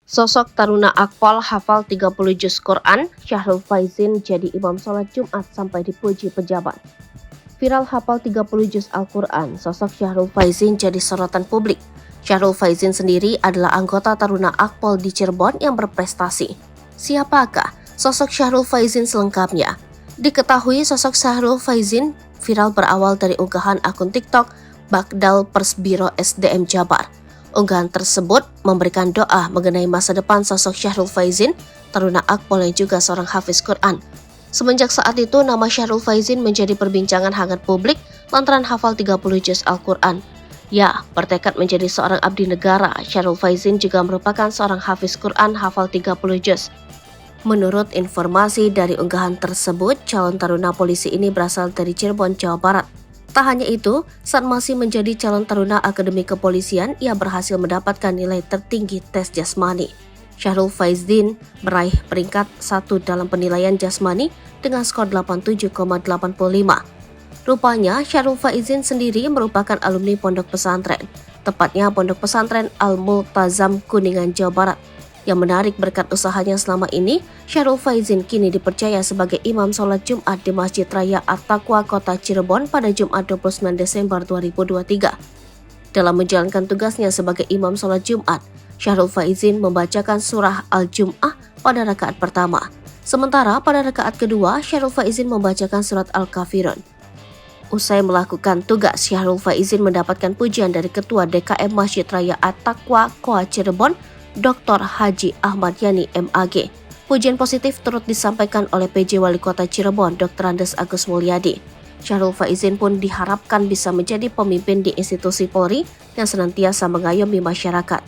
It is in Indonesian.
Sosok taruna Akpol hafal 30 juz Quran, Syahrul Faizin jadi imam sholat Jumat sampai dipuji pejabat. Viral hafal 30 juz Al-Quran, sosok Syahrul Faizin jadi sorotan publik. Syahrul Faizin sendiri adalah anggota taruna Akpol di Cirebon yang berprestasi. Siapakah sosok Syahrul Faizin selengkapnya? Diketahui sosok Syahrul Faizin viral berawal dari unggahan akun TikTok Bagdal Persbiro SDM Jabar. Unggahan tersebut memberikan doa mengenai masa depan sosok Syahrul Faizin, taruna Akpol yang juga seorang hafiz Quran. Semenjak saat itu, nama Syahrul Faizin menjadi perbincangan hangat publik lantaran hafal 30 juz Al-Quran. Ya, bertekad menjadi seorang abdi negara, Syahrul Faizin juga merupakan seorang hafiz Quran hafal 30 juz. Menurut informasi dari unggahan tersebut, calon taruna polisi ini berasal dari Cirebon, Jawa Barat. Tak hanya itu, saat masih menjadi calon taruna Akademi Kepolisian, ia berhasil mendapatkan nilai tertinggi tes jasmani. Syahrul Faizin meraih peringkat 1 dalam penilaian jasmani dengan skor 87,85. Rupanya, Syahrul Faizin sendiri merupakan alumni pondok pesantren, tepatnya Pondok Pesantren Al-Multazam Kuningan, Jawa Barat. Yang menarik berkat usahanya selama ini, Syahrul Faizin kini dipercaya sebagai imam sholat Jumat di Masjid Raya At-Taqwa Kota Cirebon pada Jumat 29 Desember 2023. Dalam menjalankan tugasnya sebagai imam sholat Jumat, Syahrul Faizin membacakan surah Al-Jum'ah pada rakaat pertama. Sementara pada rakaat kedua, Syahrul Faizin membacakan surat Al-Kafirun. Usai melakukan tugas, Syahrul Faizin mendapatkan pujian dari Ketua DKM Masjid Raya At-Taqwa Kota Cirebon, Dr. Haji Ahmad Yani MAG. Pujian positif turut disampaikan oleh PJ Wali Kota Cirebon, Dr. Andes Agus Mulyadi. Syahrul Faizin pun diharapkan bisa menjadi pemimpin di institusi Polri yang senantiasa mengayomi masyarakat.